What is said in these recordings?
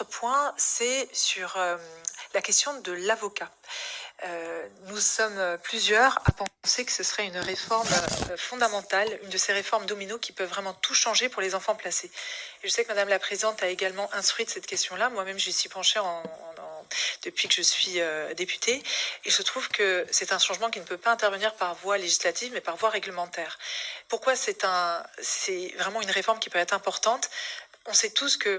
autre point, c'est sur la question de l'avocat. Nous sommes plusieurs à penser que ce serait une réforme fondamentale, une de ces réformes domino qui peuvent vraiment tout changer pour les enfants placés. Et je sais que Madame la Présidente a également instruit de cette question-là. Moi-même, j'y suis penchée depuis que je suis députée. Et je trouve que c'est un changement qui ne peut pas intervenir par voie législative, mais par voie réglementaire. Pourquoi c'est vraiment une réforme qui peut être importante? On sait tous que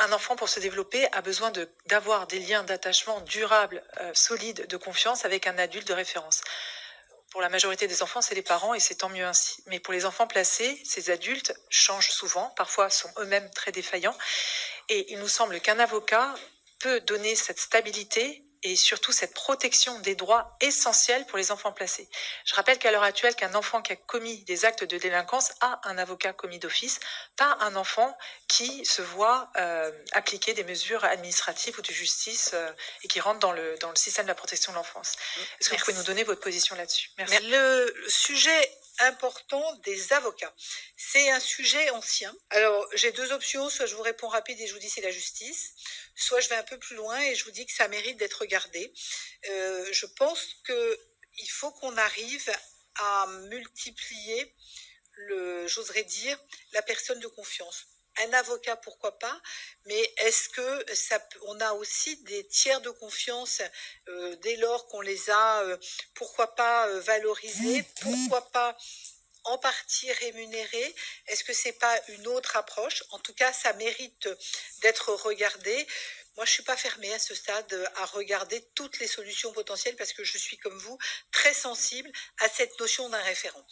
un enfant, pour se développer, a besoin d'avoir des liens d'attachement durables, solides, de confiance avec un adulte de référence. Pour la majorité des enfants, c'est les parents et c'est tant mieux ainsi. Mais pour les enfants placés, ces adultes changent souvent, parfois sont eux-mêmes très défaillants. Et il nous semble qu'un avocat peut donner cette stabilité et surtout cette protection des droits essentiels pour les enfants placés. Je rappelle qu'à l'heure actuelle, qu'un enfant qui a commis des actes de délinquance a un avocat commis d'office, pas un enfant qui se voit appliquer des mesures administratives ou de justice et qui rentre dans le système de la protection de l'enfance. Est-ce que vous pouvez nous donner votre position là-dessus? Merci. Le sujet important des avocats, c'est un sujet ancien. Alors, j'ai deux options, soit je vous réponds rapide et je vous dis c'est la justice, soit je vais un peu plus loin et je vous dis que ça mérite d'être regardé. Je pense qu'il faut qu'on arrive à multiplier j'oserais dire, la personne de confiance. Un avocat, pourquoi pas, mais est-ce que on a aussi des tiers de confiance dès lors qu'on les a, pourquoi pas valorisés, pourquoi pas en partie rémunérés? Est-ce que c'est pas une autre approche? En tout cas, ça mérite d'être regardé. Moi, je suis pas fermée à ce stade à regarder toutes les solutions potentielles parce que je suis comme vous très sensible à cette notion d'un référent.